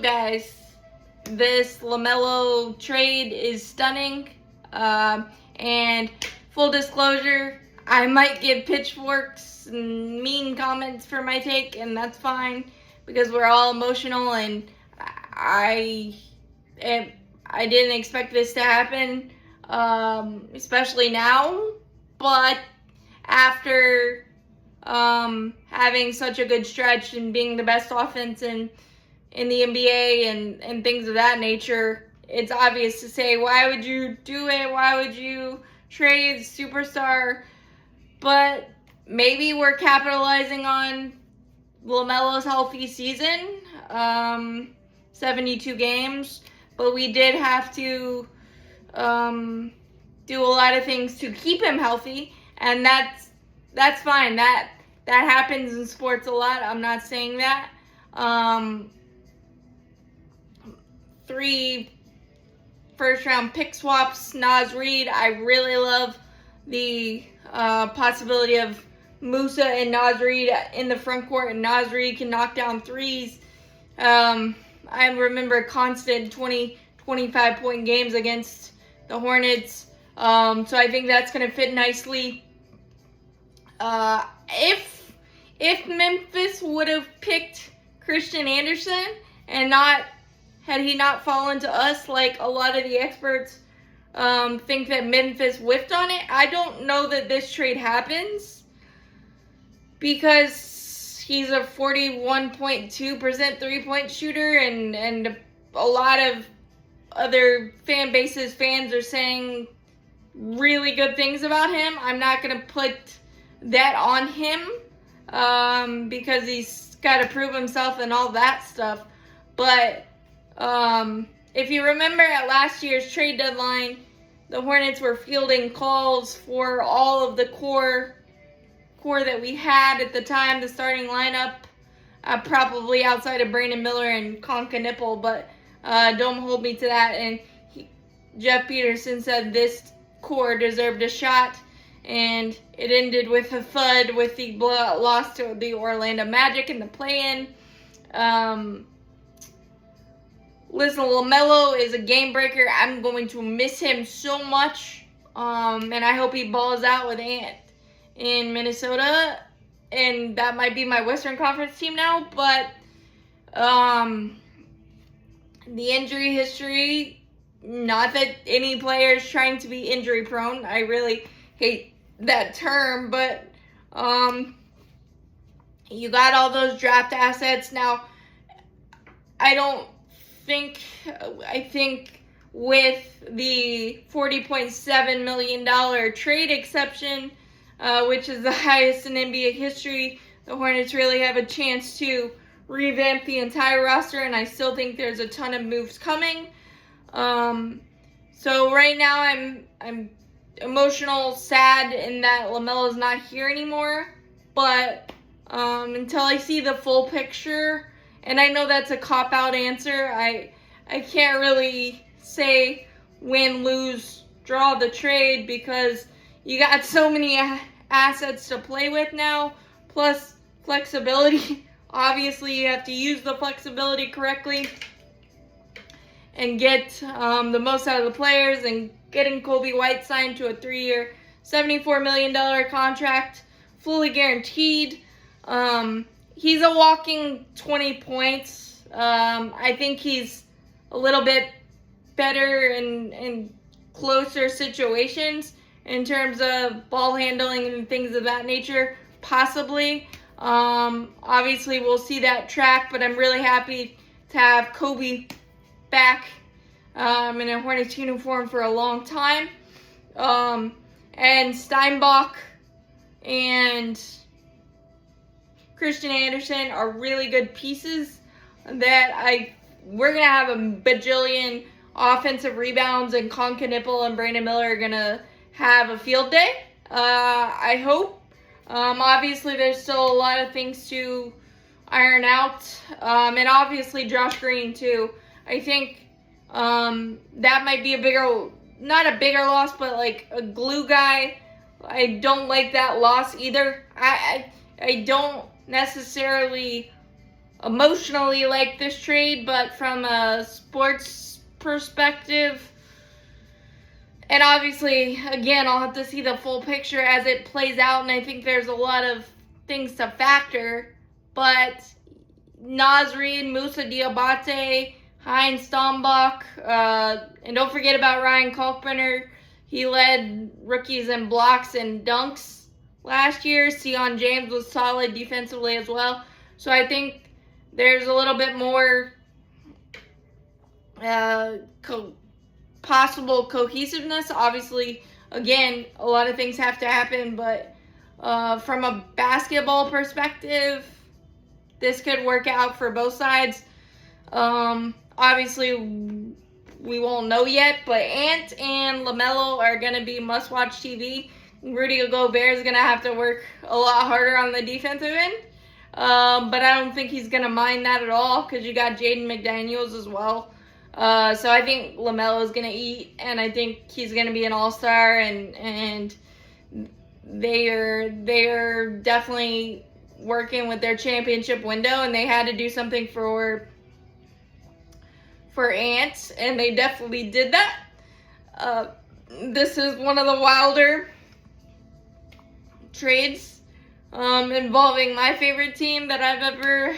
guys, this LaMelo trade is stunning. And full disclosure, I might get pitchforks and mean comments for my take, and that's fine because we're all emotional, and I didn't expect this to happen, especially now. But after having such a good stretch and being the best offense in the NBA and things of that nature, it's obvious to say, why would you do it? Why would you trade superstar? But maybe we're capitalizing on LaMelo's healthy season, 72 games, but we did have to do a lot of things to keep him healthy, and that's fine. That happens in sports a lot. I'm not saying that. 3 first-round pick swaps, Naz Reid. I really love the possibility of Musa and Naz Reid in the front court, and Naz Reid can knock down threes. I remember constant 20, 25-point games against the Hornets. So I think that's going to fit nicely. If Memphis would have picked Christian Anderson and had he not fallen to us like a lot of the experts think that Memphis whiffed on it, I don't know that this trade happens, because he's a 41.2% three-point shooter, and a lot of other fans are saying really good things about him. I'm not going to put that on him because he's got to prove himself and all that stuff. But if you remember at last year's trade deadline, the Hornets were fielding calls for all of the core that we had at the time, the starting lineup, probably outside of Brandon Miller and Conka Nipple, but don't hold me to that. And Jeff Peterson said this core deserved a shot, and it ended with a thud with the loss to the Orlando Magic in the play-in. Listen, LaMelo is a game breaker. I'm going to miss him so much, and I hope he balls out with Ant in Minnesota, and that might be my Western Conference team now. But the injury history, not that any player is trying to be injury prone. I really hate that term, but you got all those draft assets now. I think with the $40.7 million trade exception, which is the highest in NBA history, the Hornets really have a chance to revamp the entire roster, and I still think there's a ton of moves coming. So right now I'm emotional, sad in that LaMelo's not here anymore, but until I see the full picture, and I know that's a cop-out answer, I can't really say win, lose, draw the trade, because you got so many assets to play with now, plus flexibility. Obviously, you have to use the flexibility correctly and get the most out of the players, and getting Kobe White signed to a 3-year, $74 million contract, fully guaranteed. He's a walking 20 points. I think he's a little bit better in closer situations in terms of ball handling and things of that nature, possibly. Obviously, we'll see that track, but I'm really happy to have Kobe back in a Hornets uniform for a long time. And Steinbach and Christian Anderson are really good pieces that we're going to have a bajillion offensive rebounds, and Conka Nipple and Brandon Miller are going to have a field day. I hope. Obviously, there's still a lot of things to iron out. And obviously, Josh Green, too. I think that might be not a bigger loss, but like a glue guy. I don't like that loss either. I don't necessarily emotionally like this trade, but from a sports perspective, and obviously, again, I'll have to see the full picture as it plays out, and I think there's a lot of things to factor. But Naz Reid, Musa Diabate, Heinz Stambach, and don't forget about Ryan Kalkbrenner. He led rookies in blocks and dunks last year. Sion James was solid defensively as well. So I think there's a little bit more possible cohesiveness. Obviously, again, a lot of things have to happen, but from a basketball perspective, this could work out for both sides. Obviously, we won't know yet, but Ant and LaMelo are going to be must-watch TV. Rudy Gobert is going to have to work a lot harder on the defensive end. But I don't think he's going to mind that at all because you got Jaden McDaniels as well. So I think LaMelo is going to eat, and I think he's going to be an all-star, and they are definitely working with their championship window, and they had to do something for Ant, and they definitely did that. This is one of the wilder trades involving my favorite team that I've ever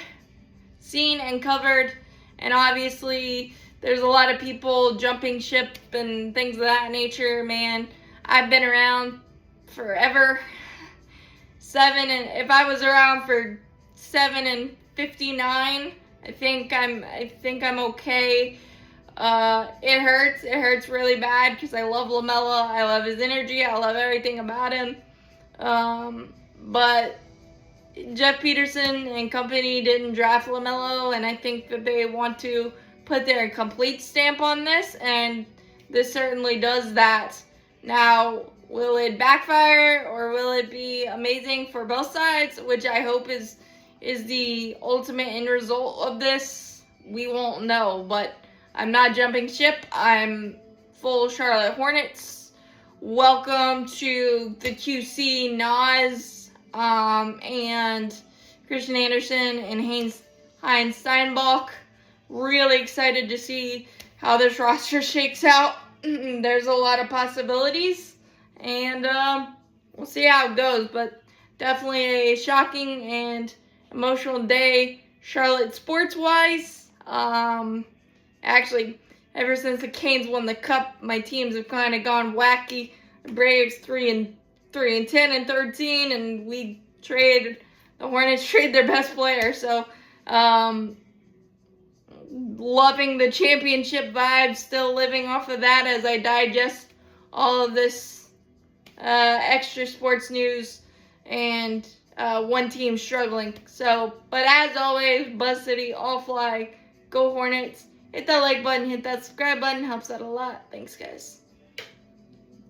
seen and covered, and obviously there's a lot of people jumping ship and things of that nature. Man, I've been around forever. If I was around for 7 and 59, I think I'm okay. It hurts. It hurts really bad because I love LaMelo. I love his energy. I love everything about him. But Jeff Peterson and company didn't draft LaMelo, and I think that they want to put their complete stamp on this, and this certainly does that. Now, will it backfire or will it be amazing for both sides, which I hope is the ultimate end result of this? We won't know, but I'm not jumping ship. I'm full Charlotte Hornets. Welcome to the QC, Nas, and Christian Anderson and Heinz Steinbach. Really excited to see how this roster shakes out. There's a lot of possibilities, and we'll see how it goes, but definitely a shocking and emotional day, Charlotte sports-wise. Actually, ever since the Canes won the Cup, my teams have kind of gone wacky. The Braves 3-10 and 13, and the Hornets trade their best player. So, loving the championship vibe, still living off of that as I digest all of this extra sports news and one team struggling. So, but as always, Buzz City, all fly, go Hornets. Hit that like button, hit that subscribe button, helps out a lot. Thanks, guys.